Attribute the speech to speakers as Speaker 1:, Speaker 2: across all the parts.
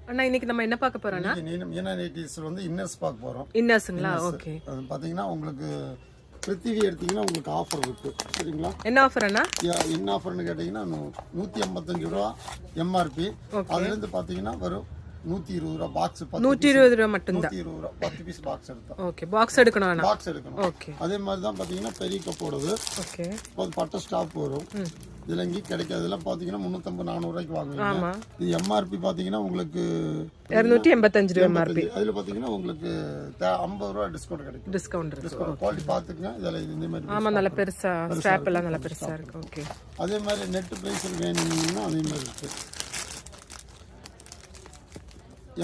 Speaker 1: அண்ணா இன்னைக்கு நம்ம என்ன பார்க்க போறோம்னா
Speaker 2: மீனா நைட்டிஸ்ல வந்து இன்னர்ஸ் பார்க்க போறோம்.
Speaker 1: இன்னர்ஸ்ங்களா? ஓகே.
Speaker 2: அது பாத்தீங்கன்னா உங்களுக்கு பிருத்திவி எடுத்தீங்கன்னா உங்களுக்கு ஆஃபர் இருக்கு. சரிங்களா?
Speaker 1: என்ன ஆஃபர் அண்ணா?
Speaker 2: என்ன ஆஃபர்னு கேட்டீங்கன்னா 155 ரூபா எம்ஆர்பி. அதுல இருந்து பாத்தீங்கன்னா வரும் 120 ரூபா பாக்ஸ்.
Speaker 1: 120 ரூபா மட்டும் தான்.
Speaker 2: 120 ரூபா 10 பீஸ் பாக்ஸ் எடுத்தோம்.
Speaker 1: ஓகே. பாக்ஸ் எடுக்கணும் அண்ணா.
Speaker 2: பாக்ஸ் எடுக்கணும். ஓகே. அதே மாதிரி தான் பாத்தீங்கன்னா பெரிய கப்போடது.
Speaker 1: ஓகே.
Speaker 2: அது பட்ட ஸ்டாப் வரும். இதுல இங்க கிடைக்காதெல்லாம் பாத்தீங்கன்னா 350 400 ரூபாய்க்கு வாங்குவீங்க.
Speaker 1: ஆமா.
Speaker 2: இது எம்ஆர்பி பாத்தீங்கன்னா உங்களுக்கு
Speaker 1: 285 ரூபாய் எம்ஆர்பி.
Speaker 2: அதுல பாத்தீங்கன்னா உங்களுக்கு 50 ரூபாய் டிஸ்கவுண்ட் கிடைக்கும்.
Speaker 1: டிஸ்கவுண்ட் இருக்கு.
Speaker 2: குவாலிட்டி பாத்துக்கங்க. இதல இந்த மாதிரி
Speaker 1: ஆமா, நல்ல பெருசா ஸ்ட்ராப் எல்லாம் நல்ல பெருசா இருக்கு. ஓகே.
Speaker 2: அதே மாதிரி நெட் பிரைஸ் வேணும்னா அதே மாதிரி இருக்கு.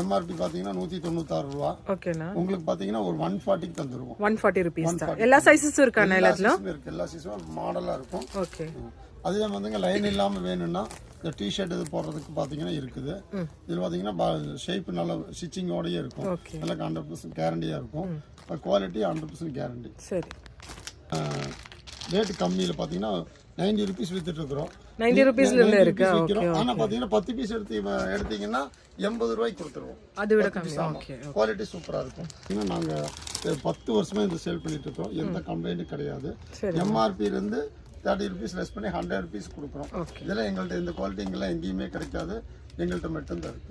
Speaker 2: எம்ஆர்பி பாத்தீங்கன்னா 196 ரூபாய்.
Speaker 1: ஓகேனா.
Speaker 2: உங்களுக்கு பாத்தீங்கன்னா ஒரு 140 க்கு தந்துருவோம்.
Speaker 1: 140 ரூபீஸ் தான். எல்லா சைஸஸும் இருக்கா எல்லாத்துலயும்?
Speaker 2: இருக்கு. எல்லா சைஸும் மாடலா இருக்கும்.
Speaker 1: ஓகே.
Speaker 2: அதே வந்துங்க லைன் இல்லாம வேணும்னா இந்த டி-ஷர்ட் இது போடுறதுக்கு பாத்தீங்கன்னா இருக்குது. இதுல பாத்தீங்கன்னா ஷேப் நல்ல ஸ்டிச்சிங்கோடயே இருக்கும். நல்ல 100% கேரண்டியா இருக்கும். Quality 100% guarantee.
Speaker 1: சரி.
Speaker 2: ரேட் கம்மியில பாத்தீங்கன்னா 90 ரூபீஸ் வித்துட்டு இருக்கோம்.
Speaker 1: 90 ரூபீஸ்ல இருந்து இருக்கு. ஓகே.
Speaker 2: ஆனா பாத்தீங்கன்னா 10 பீஸ் எடுத்தீங்கன்னா 80 ரூபாய்க்கு கொடுத்துருவோம்.
Speaker 1: அது விட கம்மி. ஓகே.
Speaker 2: குவாலிட்டி சூப்பரா இருக்கும். ஏன்னா நாங்க 10 வருஷமா இந்த சேல் பண்ணிட்டு இருக்கோம். எந்த கம்ப்ளைண்ட்டும் கிடையாது. எம்ஆர்பி இருந்து 30 ரூபீஸ் லெஸ் பண்ணி 100 ரூபீஸ் கொடுக்குறோம். இதெல்லாம் எங்கள்கிட்ட இந்த குவாலிட்டி எங்கெல்லாம் எங்கேயுமே கிடைக்காது. எங்கள்கிட்ட மட்டும்தான் இருக்கு.